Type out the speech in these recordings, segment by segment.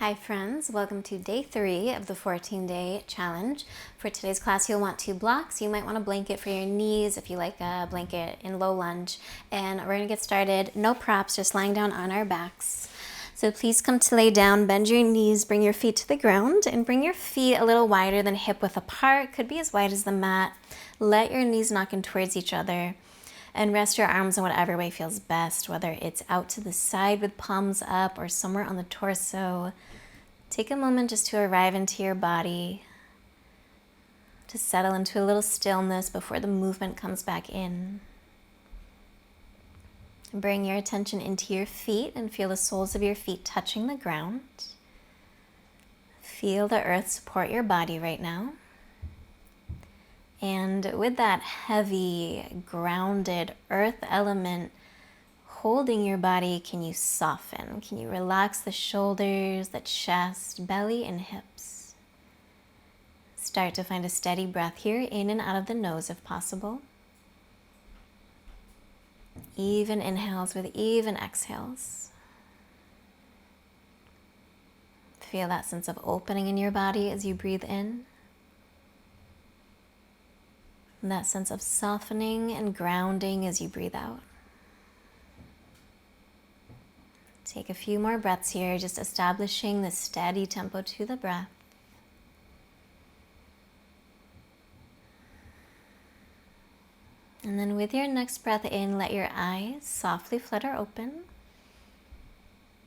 Hi friends, welcome to day 3 of the 14-day challenge. For today's class, you'll want 2 blocks. You might want a blanket for your knees if you like a blanket in low lunge. And we're gonna get started. No props, just lying down on our backs. So please come to lay down, bend your knees, bring your feet to the ground, and bring your feet a little wider than hip width apart. Could be as wide as the mat. Let your knees knock in towards each other. And rest your arms in whatever way feels best, whether it's out to the side with palms up or somewhere on the torso. Take a moment just to arrive into your body, to settle into a little stillness before the movement comes back in. Bring your attention into your feet and feel the soles of your feet touching the ground. Feel the earth support your body right now. And with that heavy, grounded earth element holding your body, can you soften? Can you relax the shoulders, the chest, belly, and hips? Start to find a steady breath here, in and out of the nose if possible. Even inhales with even exhales. Feel that sense of opening in your body as you breathe in. And that sense of softening and grounding as you breathe out. Take a few more breaths here, just establishing the steady tempo to the breath. And then with your next breath in, let your eyes softly flutter open.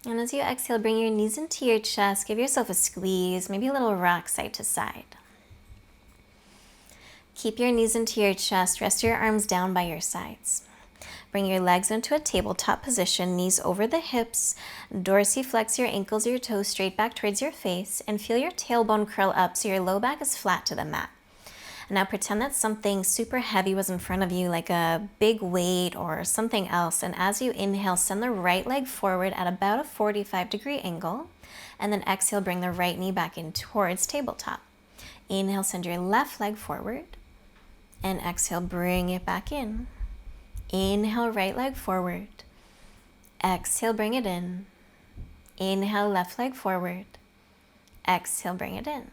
And as you exhale, bring your knees into your chest, give yourself a squeeze, maybe a little rock side to side. Keep your knees into your chest, rest your arms down by your sides. Bring your legs into a tabletop position, knees over the hips, dorsiflex your ankles, your toes straight back towards your face, and feel your tailbone curl up so your low back is flat to the mat. Now pretend that something super heavy was in front of you, like a big weight or something else, and as you inhale, send the right leg forward at about a 45-degree angle, and then exhale, bring the right knee back in towards tabletop. Inhale, send your left leg forward, and exhale, bring it back in. Inhale, right leg forward. Exhale, bring it in. Inhale, left leg forward. Exhale, bring it in.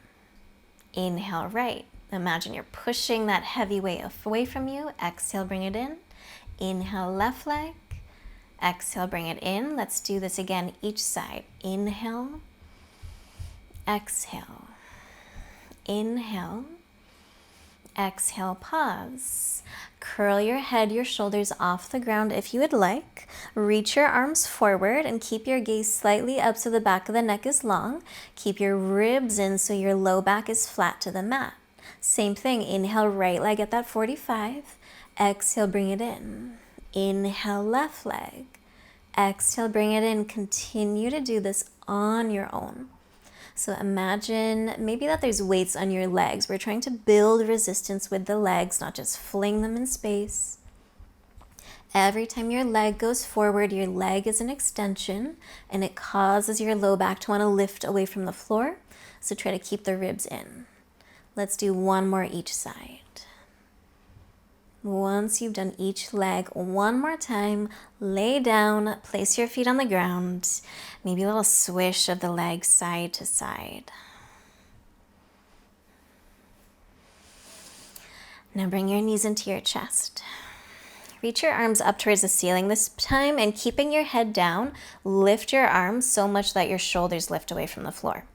Inhale, right. Imagine you're pushing that heavy weight away from you. Exhale, bring it in. Inhale, left leg. Exhale, bring it in. Let's do this again, each side. Inhale. Exhale. Inhale. Exhale, pause. Curl your head, your shoulders off the ground if you would like. Reach your arms forward and keep your gaze slightly up so the back of the neck is long. Keep your ribs in so your low back is flat to the mat. Same thing, inhale, right leg at that 45. Exhale, bring it in. Inhale, left leg. Exhale, bring it in. Continue to do this on your own. So imagine maybe that there's weights on your legs. We're trying to build resistance with the legs, not just fling them in space. Every time your leg goes forward, your leg is an extension, and it causes your low back to want to lift away from the floor. So try to keep the ribs in. Let's do one more each side. Once you've done each leg one more time, lay down, place your feet on the ground, maybe a little swish of the legs side to side. Now bring your knees into your chest. Reach your arms up towards the ceiling this time, and keeping your head down, lift your arms so much that your shoulders lift away from the floor.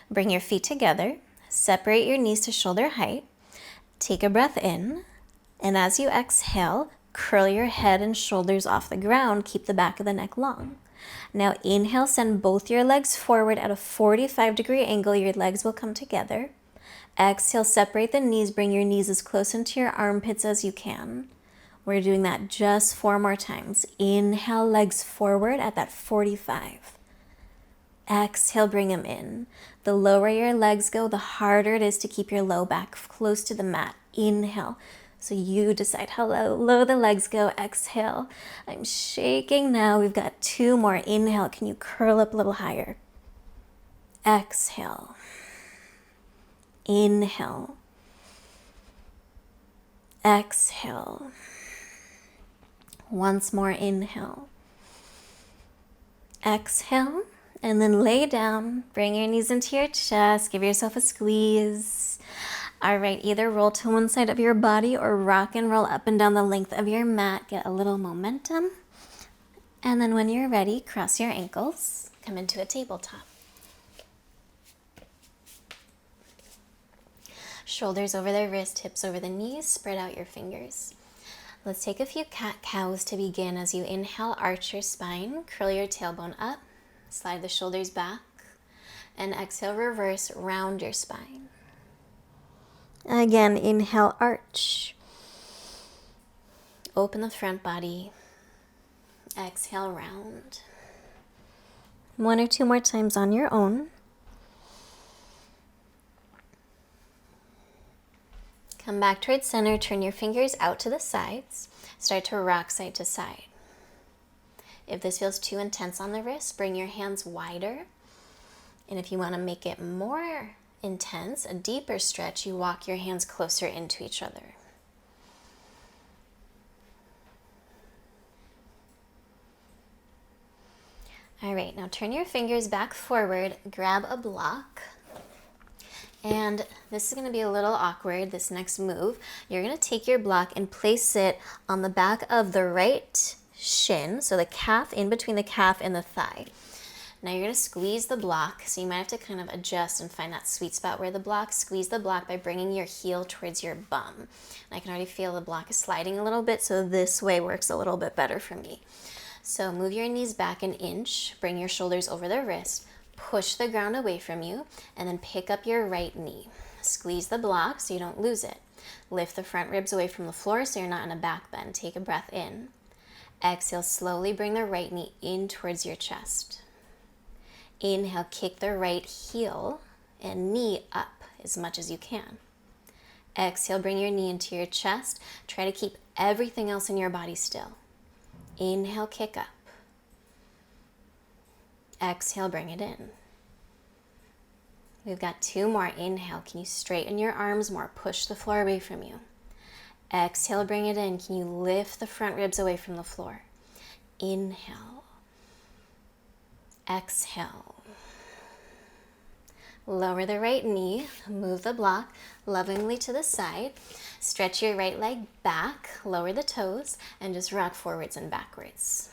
Bring your feet together, separate your knees to shoulder height, take a breath in, and as you exhale, curl your head and shoulders off the ground. Keep the back of the neck long. Now inhale, send both your legs forward at a 45-degree angle. Your legs will come together. Exhale, separate the knees. Bring your knees as close into your armpits as you can. We're doing that just 4 more times. Inhale, legs forward at that 45. Exhale, bring them in. The lower your legs go, the harder it is to keep your low back close to the mat. Inhale. So you decide how low the legs go. Exhale. I'm shaking now. We've got 2 more. Inhale. Can you curl up a little higher? Exhale. Inhale. Exhale. Once more. Inhale. Exhale. And then lay down, bring your knees into your chest, give yourself a squeeze. All right, either roll to one side of your body or rock and roll up and down the length of your mat. Get a little momentum. And then when you're ready, cross your ankles, come into a tabletop. Shoulders over the wrist, hips over the knees, spread out your fingers. Let's take a few cat-cows to begin. As you inhale, arch your spine, curl your tailbone up, slide the shoulders back, and exhale, reverse, round your spine. Again, inhale, arch. Open the front body. Exhale, round. One or two more times on your own. Come back towards center, turn your fingers out to the sides. Start to rock side to side. If this feels too intense on the wrist, bring your hands wider. And if you want to make it more intense, a deeper stretch, you walk your hands closer into each other. All right, now turn your fingers back forward, grab a block. And this is going to be a little awkward, this next move. You're going to take your block and place it on the back of the right shin, so the calf, in between the calf and the thigh. Now you're going to squeeze the block, so you might have to kind of adjust and find that sweet spot where the block. Squeeze the block by bringing your heel towards your bum. And I can already feel the block is sliding a little bit, so this way works a little bit better for me. So move your knees back an inch, bring your shoulders over the wrist, push the ground away from you, and then pick up your right knee. Squeeze the block so you don't lose it. Lift the front ribs away from the floor so you're not in a back bend. Take a breath in. Exhale, slowly bring the right knee in towards your chest. Inhale, kick the right heel and knee up as much as you can. Exhale, bring your knee into your chest. Try to keep everything else in your body still. Inhale, kick up. Exhale, bring it in. We've got two more. Inhale, can you straighten your arms more? Push the floor away from you. Exhale, bring it in. Can you lift the front ribs away from the floor? Inhale. Exhale. Lower the right knee, move the block lovingly to the side. Stretch your right leg back, lower the toes, and just rock forwards and backwards.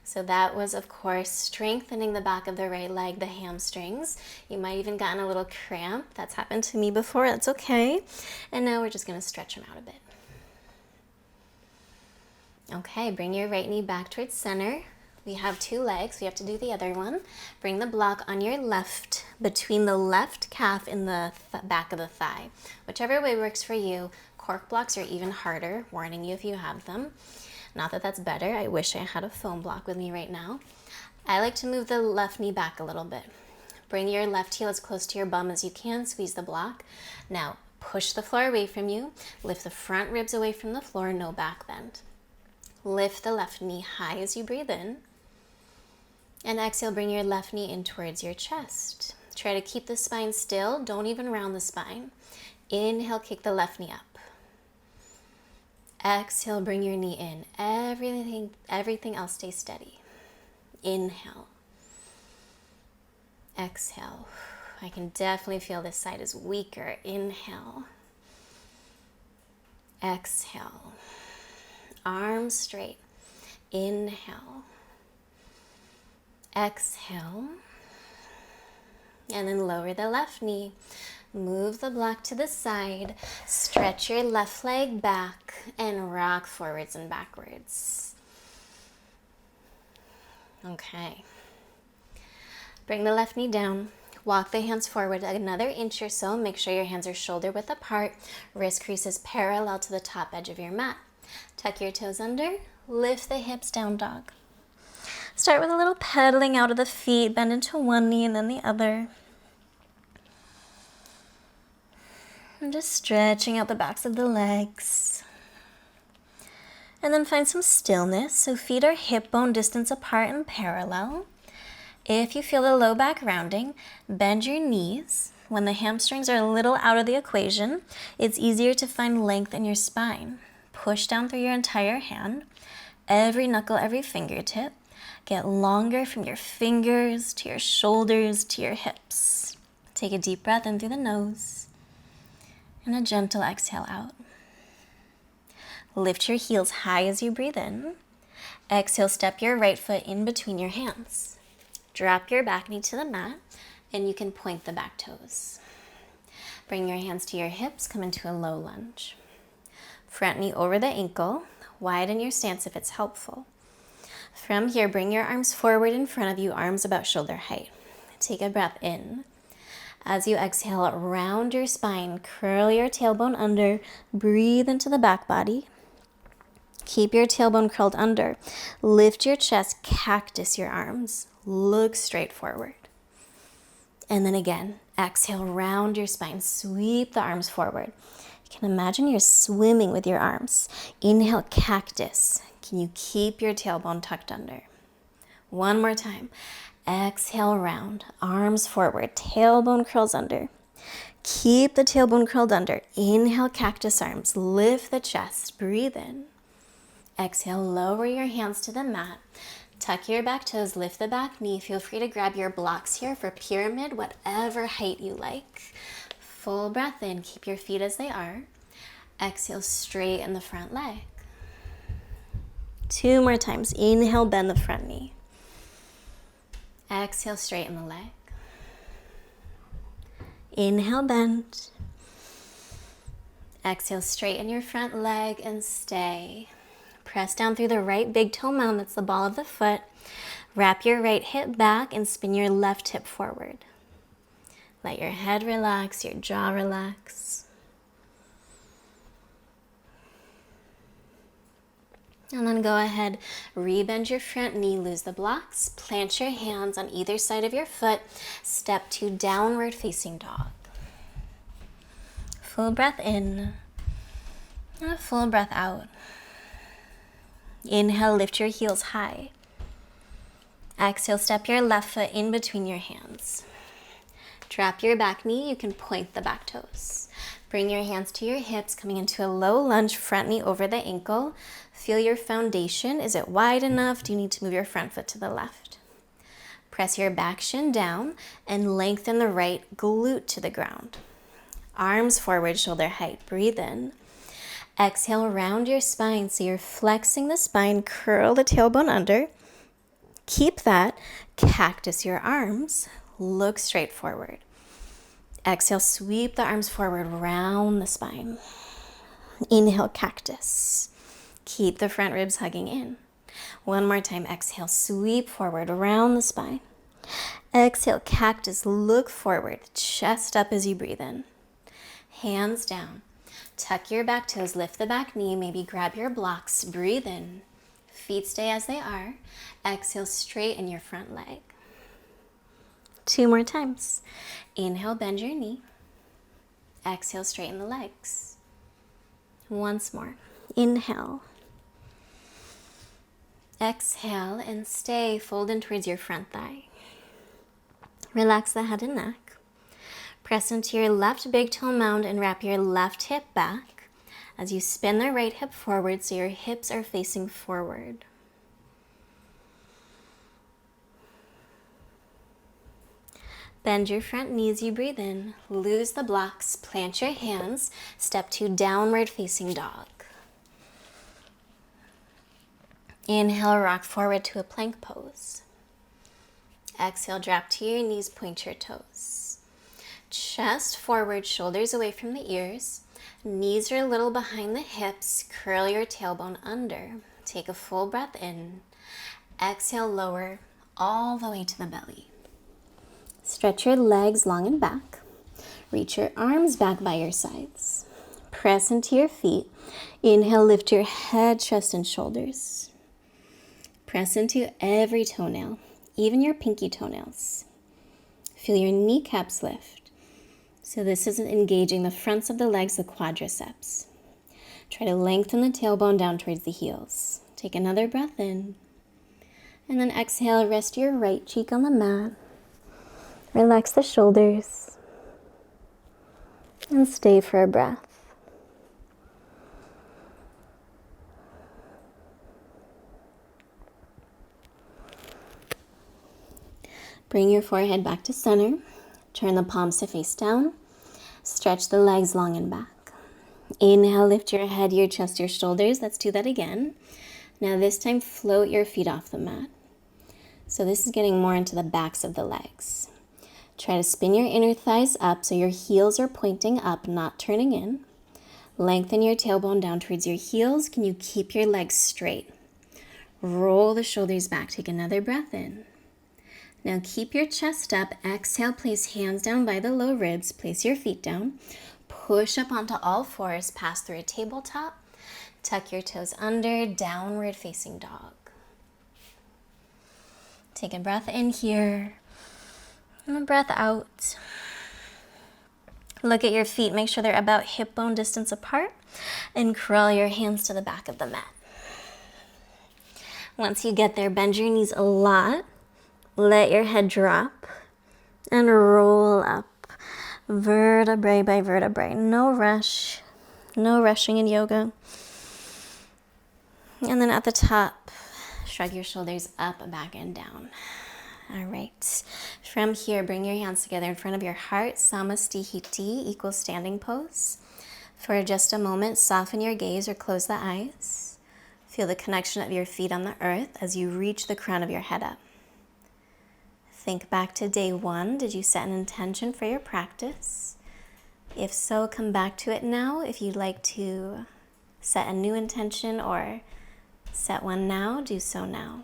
So that was, of course, strengthening the back of the right leg, the hamstrings. You might even gotten a little cramp. That's happened to me before. That's okay. And now we're just going to stretch them out a bit. Okay, bring your right knee back towards center. We have two legs. We have to do the other one. Bring the block on your left, between the left calf and the back of the thigh. Whichever way works for you. Cork blocks are even harder, warning you if you have them. Not that that's better. I wish I had a foam block with me right now. I like to move the left knee back a little bit. Bring your left heel as close to your bum as you can. Squeeze the block. Now, push the floor away from you. Lift the front ribs away from the floor. No back bend. Lift the left knee high as you breathe in. And exhale, bring your left knee in towards your chest. Try to keep the spine still. Don't even round the spine. Inhale, kick the left knee up. Exhale, bring your knee in. Everything else stays steady. Inhale. Exhale. I can definitely feel this side is weaker. Inhale. Exhale. Arms straight. Inhale. Exhale. And then lower the left knee. Move the block to the side. Stretch your left leg back and rock forwards and backwards. Okay. Bring the left knee down. Walk the hands forward another inch or so. Make sure your hands are shoulder width apart. Wrist creases parallel to the top edge of your mat. Tuck your toes under. Lift the hips, down dog. Start with a little pedaling out of the feet. Bend into one knee and then the other. And just stretching out the backs of the legs. And then find some stillness. So feet are hip bone distance apart and parallel. If you feel the low back rounding, bend your knees. When the hamstrings are a little out of the equation, it's easier to find length in your spine. Push down through your entire hand. Every knuckle, every fingertip. Get longer from your fingers to your shoulders to your hips. Take a deep breath in through the nose and a gentle exhale out. Lift your heels high as you breathe in. Exhale, step your right foot in between your hands. Drop your back knee to the mat, and you can point the back toes. Bring your hands to your hips, come into a low lunge. Front knee over the ankle, widen your stance if it's helpful. From here, bring your arms forward in front of you, arms about shoulder height. Take a breath in. As you exhale, round your spine, curl your tailbone under, breathe into the back body. Keep your tailbone curled under. Lift your chest, cactus your arms. Look straight forward. And then again, exhale, round your spine, sweep the arms forward. You can imagine you're swimming with your arms. Inhale, cactus. Can you keep your tailbone tucked under? One more time. Exhale, round, arms forward, tailbone curls under. Keep the tailbone curled under. Inhale, cactus arms, lift the chest, breathe in. Exhale, lower your hands to the mat. Tuck your back toes, lift the back knee. Feel free to grab your blocks here for pyramid, whatever height you like. Full breath in, keep your feet as they are. Exhale, straighten the front leg. 2 more times. Inhale, bend the front knee. Exhale, straighten the leg. Inhale, bend. Exhale, straighten your front leg and stay. Press down through the right big toe mound, that's the ball of the foot. Wrap your right hip back and spin your left hip forward. Let your head relax, your jaw relax. And then go ahead, rebend your front knee, lose the blocks, plant your hands on either side of your foot, step to downward facing dog. Full breath in, and a full breath out. Inhale, lift your heels high. Exhale, step your left foot in between your hands. Drop your back knee, you can point the back toes. Bring your hands to your hips, coming into a low lunge, front knee over the ankle. Feel your foundation. Is it wide enough? Do you need to move your front foot to the left? Press your back shin down and lengthen the right glute to the ground. Arms forward, shoulder height. Breathe in. Exhale, round your spine. So you're flexing the spine, curl the tailbone under. Keep that. Cactus your arms. Look straight forward. Exhale, sweep the arms forward, round the spine. Inhale, cactus. Keep the front ribs hugging in. One more time, exhale, sweep forward, round the spine. Exhale, cactus, look forward, chest up as you breathe in. Hands down. Tuck your back toes, lift the back knee, maybe grab your blocks, breathe in. Feet stay as they are. Exhale, straighten your front leg. 2 more times. Inhale, bend your knee. Exhale, straighten the legs. Once more. Inhale. Exhale and stay. Fold in towards your front thigh. Relax the head and neck. Press into your left big toe mound and wrap your left hip back as you spin the right hip forward so your hips are facing forward. Bend your front knee as you breathe in. Lose the blocks. Plant your hands. Step to downward facing dog. Inhale, rock forward to a plank pose. Exhale, drop to your knees, point your toes. Chest forward, shoulders away from the ears. Knees are a little behind the hips. Curl your tailbone under. Take a full breath in. Exhale, lower all the way to the belly. Stretch your legs long and back. Reach your arms back by your sides. Press into your feet. Inhale, lift your head, chest, and shoulders. Press into every toenail, even your pinky toenails. Feel your kneecaps lift. So this is engaging the fronts of the legs, the quadriceps. Try to lengthen the tailbone down towards the heels. Take another breath in. And then exhale, rest your right cheek on the mat. Relax the shoulders. And stay for a breath. Bring your forehead back to center. Turn the palms to face down. Stretch the legs long and back. Inhale, lift your head, your chest, your shoulders. Let's do that again. Now this time, float your feet off the mat. So this is getting more into the backs of the legs. Try to spin your inner thighs up so your heels are pointing up, not turning in. Lengthen your tailbone down towards your heels. Can you keep your legs straight? Roll the shoulders back. Take another breath in. Now keep your chest up. Exhale, place hands down by the low ribs. Place your feet down. Push up onto all fours. Pass through a tabletop. Tuck your toes under. Downward facing dog. Take a breath in here. And a breath out. Look at your feet. Make sure they're about hip bone distance apart. And curl your hands to the back of the mat. Once you get there, bend your knees a lot. Let your head drop and roll up, vertebrae by vertebrae. No rush, no rushing in yoga. And then at the top, shrug your shoulders up, back, and down. All right. From here, bring your hands together in front of your heart. Samastihiti, equal standing pose. For just a moment, soften your gaze or close the eyes. Feel the connection of your feet on the earth as you reach the crown of your head up. Think back to day one. Did you set an intention for your practice? If so, come back to it now. If you'd like to set a new intention or set one now, do so now.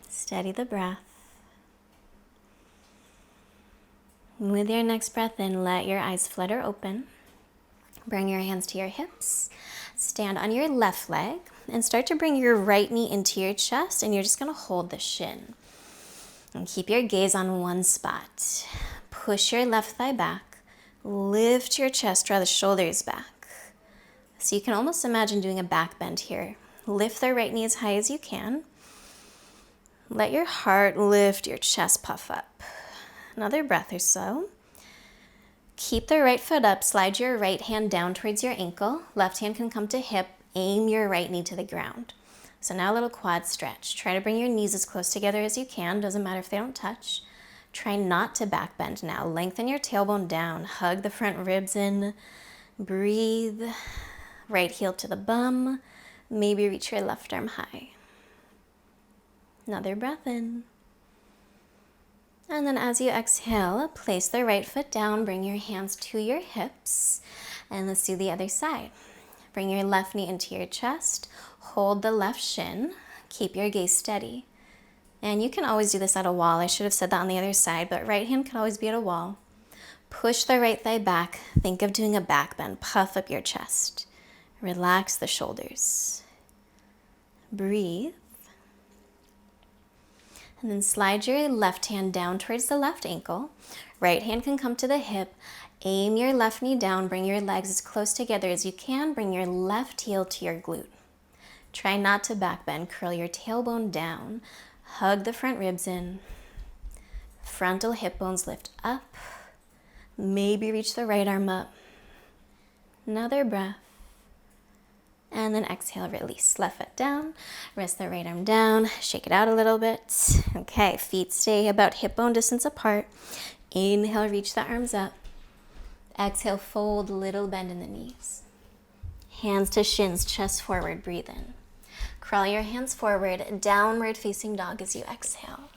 Steady the breath. With your next breath in, let your eyes flutter open. Bring your hands to your hips. Stand on your left leg and start to bring your right knee into your chest, and you're just going to hold the shin. And keep your gaze on one spot. Push your left thigh back. Lift your chest, draw the shoulders back. So you can almost imagine doing a back bend here. Lift the right knee as high as you can. Let your heart lift, your chest puff up. Another breath or so. Keep the right foot up, slide your right hand down towards your ankle. Left hand can come to hip, aim your right knee to the ground. So now a little quad stretch. Try to bring your knees as close together as you can, doesn't matter if they don't touch. Try not to back bend now. Lengthen your tailbone down, hug the front ribs in, breathe. Right heel to the bum, maybe reach your left arm high. Another breath in. And then as you exhale, place the right foot down, bring your hands to your hips, and let's do the other side. Bring your left knee into your chest, hold the left shin, keep your gaze steady. And you can always do this at a wall. I should have said that on the other side, but right hand can always be at a wall. Push the right thigh back, think of doing a back bend, puff up your chest. Relax the shoulders. Breathe. And then slide your left hand down towards the left ankle. Right hand can come to the hip. Aim your left knee down. Bring your legs as close together as you can. Bring your left heel to your glute. Try not to back bend. Curl your tailbone down. Hug the front ribs in. Frontal hip bones lift up. Maybe reach the right arm up. Another breath. And then exhale, release. Left foot down, rest the right arm down, shake it out a little bit. Okay, feet stay about hip bone distance apart. Inhale, reach the arms up. Exhale, fold, little bend in the knees. Hands to shins, chest forward, breathe in. Crawl your hands forward, downward facing dog as you exhale.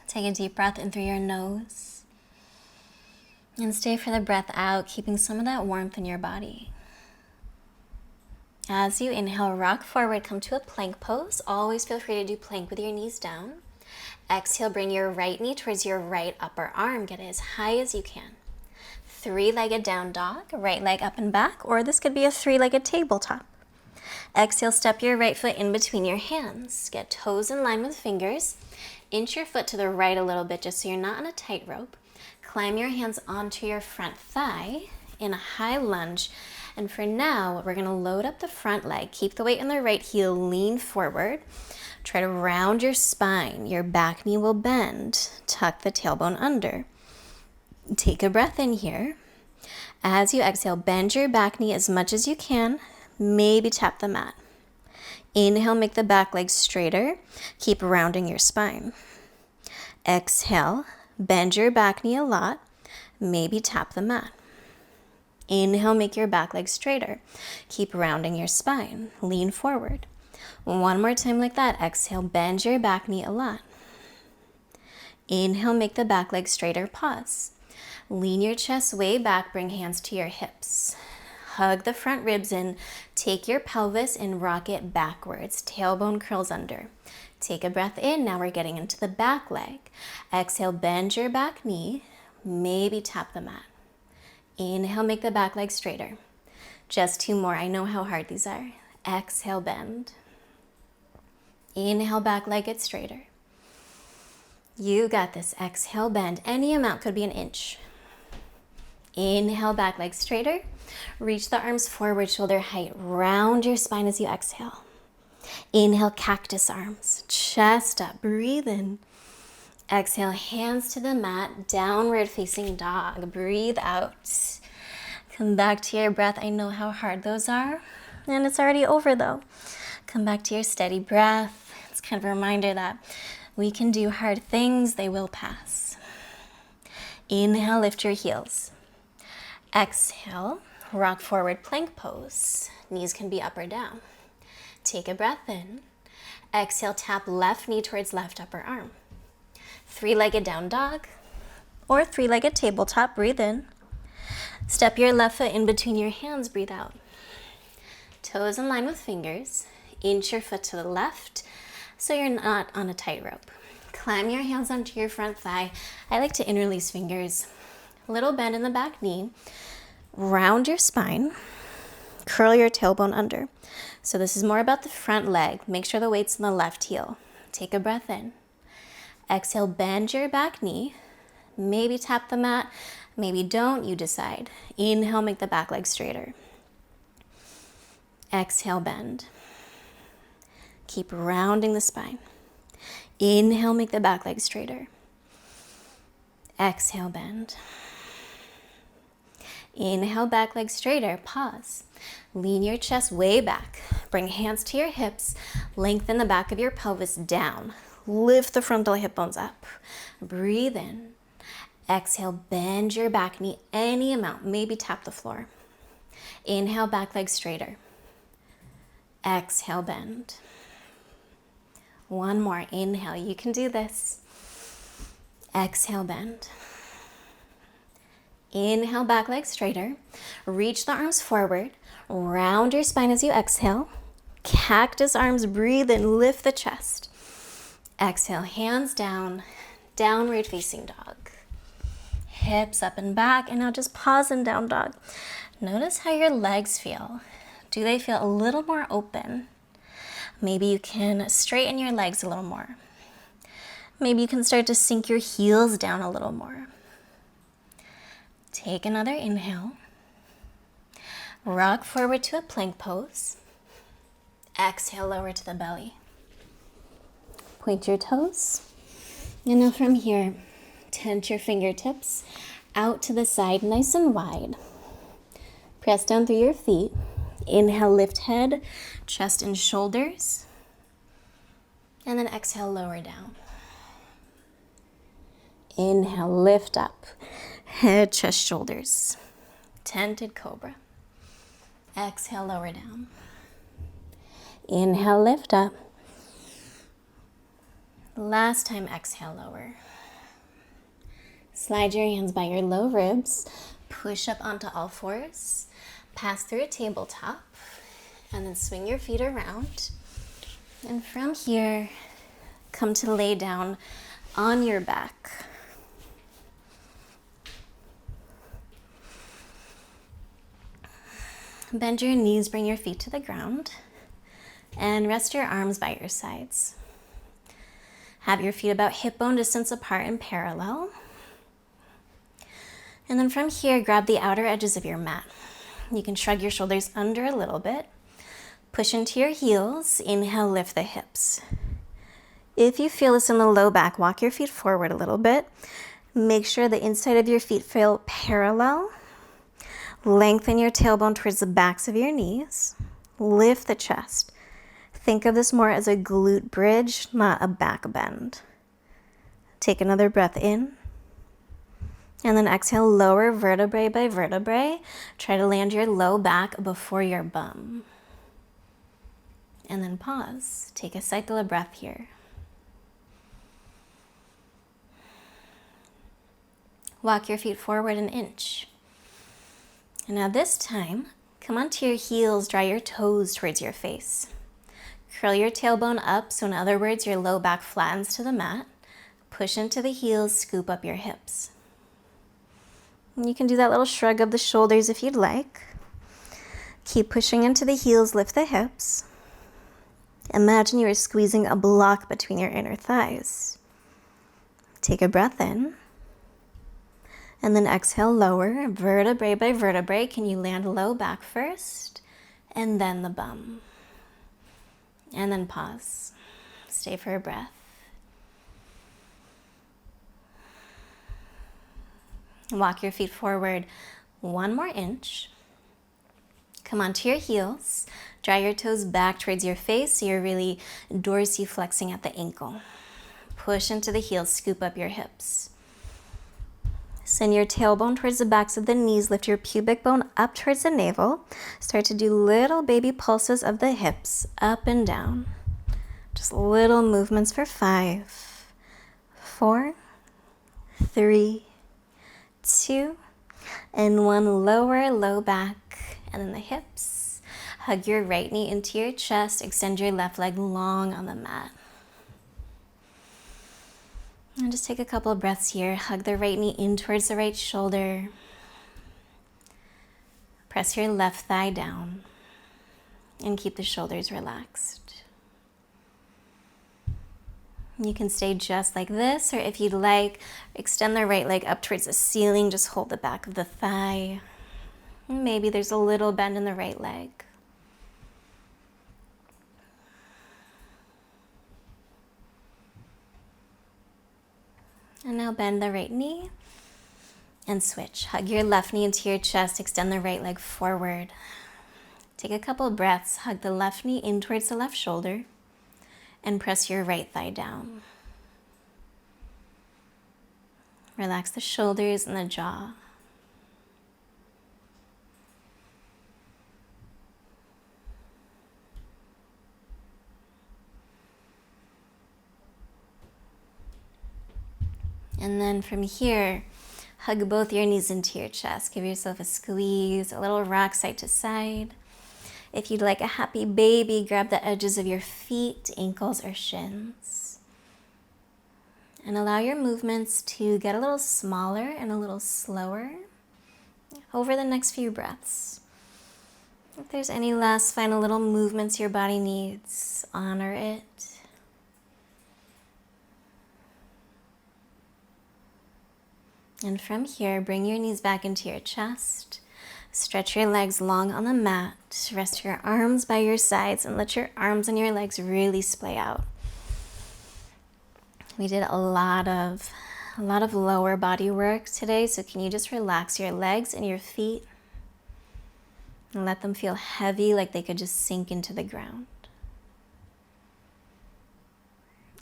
Take a deep breath in through your nose. And stay for the breath out, keeping some of that warmth in your body. As you inhale, rock forward, come to a plank pose. Always feel free to do plank with your knees down. Exhale, bring your right knee towards your right upper arm. Get it as high as you can. Three-legged down dog, right leg up and back, or this could be a three-legged tabletop. Exhale, step your right foot in between your hands. Get toes in line with fingers. Inch your foot to the right a little bit just so you're not on a tightrope. Climb your hands onto your front thigh in a high lunge. And for now, we're gonna load up the front leg. Keep the weight in the right heel, lean forward. Try to round your spine. Your back knee will bend. Tuck the tailbone under. Take a breath in here. As you exhale, bend your back knee as much as you can. maybe tap the mat. Inhale, make the back leg straighter. Keep rounding your spine. Exhale, bend your back knee a lot. Maybe tap the mat. Inhale, make your back leg straighter. Keep rounding your spine. Lean forward. One more time like that. Exhale, bend your back knee a lot. Inhale, make the back leg straighter. Pause. Lean your chest way back. Bring hands to your hips. Hug the front ribs in. Take your pelvis and rock it backwards. Tailbone curls under. Take a breath in. Now we're getting into the back leg. Exhale, bend your back knee. Maybe tap the mat. Inhale, make the back leg straighter. Just 2 more. I know how hard these are. Exhale, bend. Inhale, back leg gets straighter. You got this. Exhale, bend. Any amount, could be an inch. Inhale, back leg straighter. Reach the arms forward, shoulder height. Round your spine as you exhale. Inhale, cactus arms. Chest up. Breathe in. Exhale, hands to the mat. Downward facing dog. Breathe out. Come back to your breath. I know how hard those are. And it's already over though. Come back to your steady breath. It's kind of a reminder that we can do hard things. They will pass. Inhale, lift your heels. Exhale, rock forward plank pose. Knees can be up or down. Take a breath in. Exhale, tap left knee towards left upper arm. 3-legged down dog or 3-legged tabletop. Breathe in. Step your left foot in between your hands. Breathe out. Toes in line with fingers. Inch your foot to the left so you're not on a tightrope. Climb your hands onto your front thigh. I like to interlace fingers. Little bend in the back knee. Round your spine. Curl your tailbone under. So this is more about the front leg. Make sure the weight's in the left heel. Take a breath in. Exhale, bend your back knee. Maybe tap the mat, maybe don't, you decide. Inhale, make the back leg straighter. Exhale, bend. Keep rounding the spine. Inhale, make the back leg straighter. Exhale, bend. Inhale, back leg straighter. Pause. Lean your chest way back. Bring hands to your hips. Lengthen the back of your pelvis down. Lift the frontal hip bones up. Breathe in. Exhale, bend your back knee any amount. Maybe tap the floor. Inhale, back leg straighter. Exhale, bend. One more. Inhale, you can do this. Exhale, bend. Inhale, back leg straighter. Reach the arms forward. Round your spine as you exhale. Cactus arms, breathe in, lift the chest. Exhale, hands down, downward facing dog. Hips up and back, and now just pause in down dog. Notice how your legs feel. Do they feel a little more open? Maybe you can straighten your legs a little more. Maybe you can start to sink your heels down a little more. Take another inhale. Rock forward to a plank pose. Exhale, lower to the belly. Point your toes. And now from here, tent your fingertips out to the side, nice and wide. Press down through your feet. Inhale, lift head, chest and shoulders. And then exhale, lower down. Inhale, lift up. Head, chest, shoulders. Tented cobra. Exhale, lower down. Inhale, lift up. Last time, exhale, lower. Slide your hands by your low ribs. Push up onto all fours. Pass through a tabletop. And then swing your feet around. And from here, come to lay down on your back. Bend your knees, bring your feet to the ground. And rest your arms by your sides. Have your feet about hip bone distance apart and parallel. And then from here, grab the outer edges of your mat. You can shrug your shoulders under a little bit. Push into your heels. Inhale, lift the hips. If you feel this in the low back, walk your feet forward a little bit. Make sure the inside of your feet feel parallel. Lengthen your tailbone towards the backs of your knees. Lift the chest. Think of this more as a glute bridge, not a back bend. Take another breath in. And then exhale, lower vertebrae by vertebrae. Try to land your low back before your bum. And then pause. Take a cycle of breath here. Walk your feet forward an inch. And now this time, come onto your heels, draw your toes towards your face. Curl your tailbone up, so in other words, your low back flattens to the mat. Push into the heels, scoop up your hips. And you can do that little shrug of the shoulders if you'd like. Keep pushing into the heels, lift the hips. Imagine you are squeezing a block between your inner thighs. Take a breath in. And then exhale, lower, vertebrae by vertebrae. Can you land low back first? And then the bum. And then pause. Stay for a breath. Walk your feet forward 1 more inch. Come onto your heels. Draw your toes back towards your face so you're really dorsiflexing at the ankle. Push into the heels, scoop up your hips. Send your tailbone towards the backs of the knees. Lift your pubic bone up towards the navel. Start to do little baby pulses of the hips, up and down. Just little movements for 5, 4, 3, 2, and 1. Lower, low back, and then the hips. Hug your right knee into your chest. Extend your left leg long on the mat. And just take a couple of breaths here. Hug the right knee in towards the right shoulder. Press your left thigh down and keep the shoulders relaxed. You can stay just like this, or if you'd like, extend the right leg up towards the ceiling. Just hold the back of the thigh. Maybe there's a little bend in the right leg. And now bend the right knee and switch. Hug your left knee into your chest. Extend the right leg forward. Take a couple of breaths. Hug the left knee in towards the left shoulder and press your right thigh down. Relax the shoulders and the jaw. And then from here, hug both your knees into your chest. Give yourself a squeeze, a little rock side to side. If you'd like a happy baby, grab the edges of your feet, ankles, or shins. And allow your movements to get a little smaller and a little slower over the next few breaths. If there's any last final little movements your body needs, honor it. And from here, bring your knees back into your chest. Stretch your legs long on the mat. Rest your arms by your sides and let your arms and your legs really splay out. We did a lot of lower body work today, so can you just relax your legs and your feet and let them feel heavy, like they could just sink into the ground.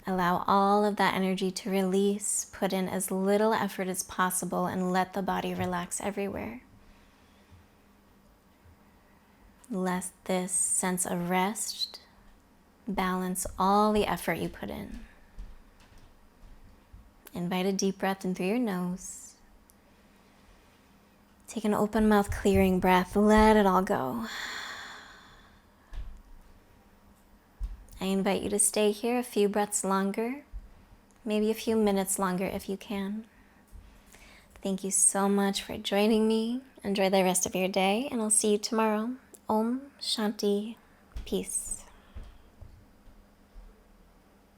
Allow all of that energy to release. Put in as little effort as possible and let the body relax everywhere. Let this sense of rest balance all the effort you put in. Invite a deep breath in through your nose. Take an open mouth, clearing breath. Let it all go. I invite you to stay here a few breaths longer, maybe a few minutes longer if you can. Thank you so much for joining me. Enjoy the rest of your day, and I'll see you tomorrow. Om Shanti. Peace.